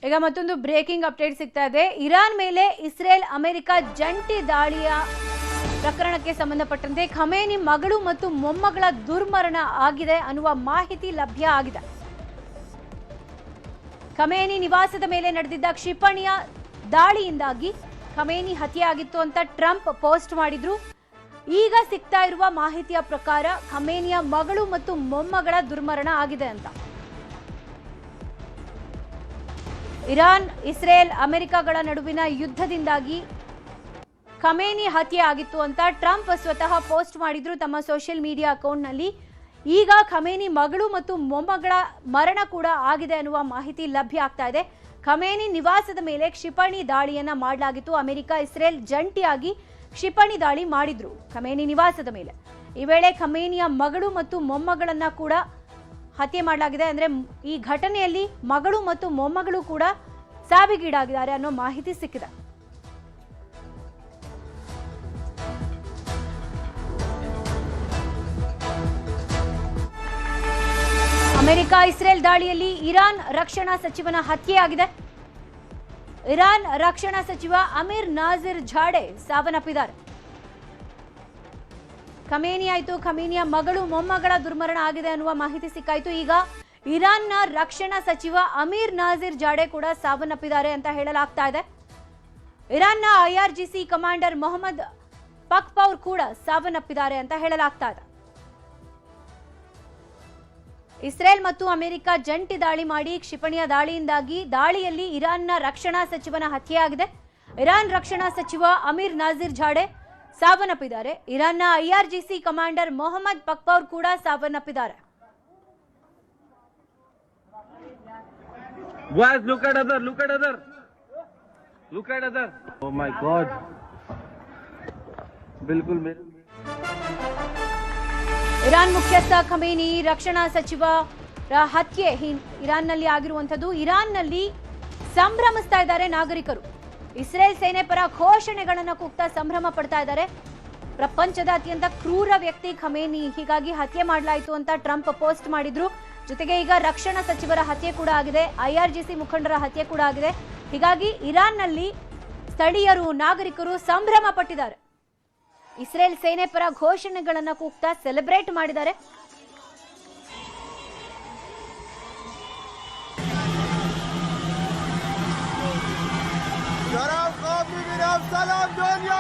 ಈಗ ಮತ್ತೊಂದು breaking update ಸಿಗ್ತಾ ಇದೆ. ಇರಾನ್ ಮೇಲೆ ಇಸ್ರೇಲ್ ಅಮೆರಿಕ ಜಂಟಿ ದಾಳಿಯ ಪ್ರಕರಣಕ್ಕೆ ಸಂಬಂಧಪಟ್ಟಂತೆ ಖಮೇನಿ ಮಗಳು ಮತ್ತು ಮೊಮ್ಮಗಳ ದುರ್ಮರಣ ಆಗಿದೆ ಅನ್ನುವ ಮಾಹಿತಿ ಲಭ್ಯ ಆಗಿದೆ. ಖಮೇನಿ ನಿವಾಸದ ಮೇಲೆ ನಡೆದಿದ್ದ ಕ್ಷಿಪಣಿಯ ದಾಳಿಯಿಂದಾಗಿ ಖಮೇನಿ ಹತ್ಯೆಯಾಗಿತ್ತು ಅಂತ ಟ್ರಂಪ್ ಪೋಸ್ಟ್ ಮಾಡಿದ್ರು. ಈಗ ಸಿಗ್ತಾ ಇರುವ ಮಾಹಿತಿಯ ಪ್ರಕಾರ ಖಮೇನಿಯ ಮಗಳು ಮತ್ತು ಮೊಮ್ಮಗಳ ದುರ್ಮರಣ ಆಗಿದೆ ಅಂತ. ಇರಾನ್, ಇಸ್ರೇಲ್, ಅಮೆರಿಕಗಳ ನಡುವಿನ ಯುದ್ಧದಿಂದಾಗಿ ಖಮೇನಿ ಹತ್ಯೆ ಆಗಿತ್ತು ಅಂತ ಟ್ರಂಪ್ ಸ್ವತಃ ಪೋಸ್ಟ್ ಮಾಡಿದ್ರು ತಮ್ಮ ಸೋಷಿಯಲ್ ಮೀಡಿಯಾ ಅಕೌಂಟ್ನಲ್ಲಿ. ಈಗ ಖಮೇನಿ ಮಗಳು ಮತ್ತು ಮೊಮ್ಮಗಳ ಮರಣ ಕೂಡ ಆಗಿದೆ ಅನ್ನುವ ಮಾಹಿತಿ ಲಭ್ಯ ಆಗ್ತಾ ಇದೆ. ಖಮೇನಿ ನಿವಾಸದ ಮೇಲೆ ಕ್ಷಿಪಣಿ ದಾಳಿಯನ್ನ ಮಾಡಲಾಗಿತ್ತು. ಅಮೆರಿಕ, ಇಸ್ರೇಲ್ ಜಂಟಿಯಾಗಿ ಕ್ಷಿಪಣಿ ದಾಳಿ ಮಾಡಿದ್ರು ಖಮೇನಿ ನಿವಾಸದ ಮೇಲೆ. ಈ ವೇಳೆ ಖಮೇನಿಯ ಮಗಳು ಮತ್ತು ಮೊಮ್ಮಗಳನ್ನ ಕೂಡ ಹತ್ಯೆ ಮಾಡಲಾಗಿದೆ. ಅಂದ್ರೆ ಈ ಘಟನೆಯಲ್ಲಿ ಮಗಳು ಮತ್ತು ಮೊಮ್ಮಗಳು ಕೂಡ ಸಾವಿಗೀಡಾಗಿದ್ದಾರೆ ಅನ್ನೋ ಮಾಹಿತಿ ಸಿಕ್ಕಿದೆ. ಅಮೆರಿಕ, ಇಸ್ರೇಲ್ ದಾಳಿಯಲ್ಲಿ ಇರಾನ್ ರಕ್ಷಣಾ ಸಚಿವನ ಹತ್ಯೆಯಾಗಿದೆ. ಇರಾನ್ ರಕ್ಷಣಾ ಸಚಿವ ಅಮೀರ್ ನಾಜಿರ್ ಝಾಡೆ ಸಾವನ್ನಪ್ಪಿದ್ದಾರೆ. ಖಮೇನಿ ಆಯಿತು, ಖಮೇನಿಯ ಮಗಳು ಮೊಮ್ಮಗಳ ದುರ್ಮರಣ ಆಗಿದೆ ಅನ್ನುವ ಮಾಹಿತಿ ಸಿಕ್ಕಾಯಿತು. ಈಗ ಇರಾನ್ನ ರಕ್ಷಣಾ ಸಚಿವ ಅಮೀರ್ ನಾಜಿರ್ ಝಾಡೆ ಕೂಡ ಸಾವನ್ನಪ್ಪಿದ್ದಾರೆ ಅಂತ ಹೇಳಲಾಗ್ತಾ ಇದೆ. ಇರಾನ್ನ IRGC ಕಮಾಂಡರ್ ಮೊಹಮ್ಮದ್ ಪಕ್ಪೌರ್ ಕೂಡ ಸಾವನ್ನಪ್ಪಿದ್ದಾರೆ ಅಂತ ಹೇಳಲಾಗ್ತಾ ಇದೆ. ಇಸ್ರೇಲ್ ಮತ್ತು ಅಮೆರಿಕ ಜಂಟಿ ದಾಳಿ ಮಾಡಿ ಕ್ಷಿಪಣಿಯ ದಾಳಿಯಲ್ಲಿ ಇರಾನ್ನ ರಕ್ಷಣಾ ಸಚಿವನ ಹತ್ಯೆಯಾಗಿದೆ. ಇರಾನ್ ರಕ್ಷಣಾ ಸಚಿವ ಅಮೀರ್ ನಾಜಿರ್ ಝಾಡೆ ಸಾವನ್ನಪ್ಪಿದ್ದಾರೆ. ಇರಾನ್ನ IRGC ಕಮಾಂಡರ್ ಮೊಹಮ್ಮದ್ ಪಕ್ಪೌರ್ ಕೂಡ ಸಾವನ್ನಪ್ಪಿದ್ದಾರೆ. ಇರಾನ್ ಮುಖ್ಯಸ್ಥ ಖಮೇನಿ ರಕ್ಷಣಾ ಸಚಿವರ ಹತ್ಯೆ ಇರಾನ್ನಲ್ಲಿ ಆಗಿರುವಂಥದ್ದು. ಇರಾನ್ನಲ್ಲಿ ಸಂಭ್ರಮಿಸ್ತಾ ಇದ್ದಾರೆ ನಾಗರಿಕರು. ಇಸ್ರೇಲ್ ಸೇನೆ ಪರ ಘೋಷಣೆಗಳನ್ನು ಕೂಗ್ತಾ ಸಂಭ್ರಮ ಪಡ್ತಾ ಇದ್ದಾರೆ. ಪ್ರಪಂಚದ ಅತ್ಯಂತ ಕ್ರೂರ ವ್ಯಕ್ತಿ ಖಮೇನಿ, ಹೀಗಾಗಿ ಹತ್ಯೆ ಮಾಡಲಾಯಿತು ಅಂತ ಟ್ರಂಪ್ ಪೋಸ್ಟ್ ಮಾಡಿದ್ರು. ಜೊತೆಗೆ ಈಗ ರಕ್ಷಣಾ ಸಚಿವರ ಹತ್ಯೆ ಕೂಡ ಆಗಿದೆ, IRGC ಮುಖಂಡರ ಹತ್ಯೆ ಕೂಡ ಆಗಿದೆ. ಹೀಗಾಗಿ ಇರಾನ್ನಲ್ಲಿ ಸ್ಥಳೀಯರು, ನಾಗರಿಕರು ಸಂಭ್ರಮ ಪಟ್ಟಿದ್ದಾರೆ. ಇಸ್ರೇಲ್ ಸೇನೆ ಪರ ಘೋಷಣೆಗಳನ್ನ ಕೂಗ್ತಾ ಸೆಲೆಬ್ರೇಟ್ ಮಾಡಿದ್ದಾರೆ. سلام دنیا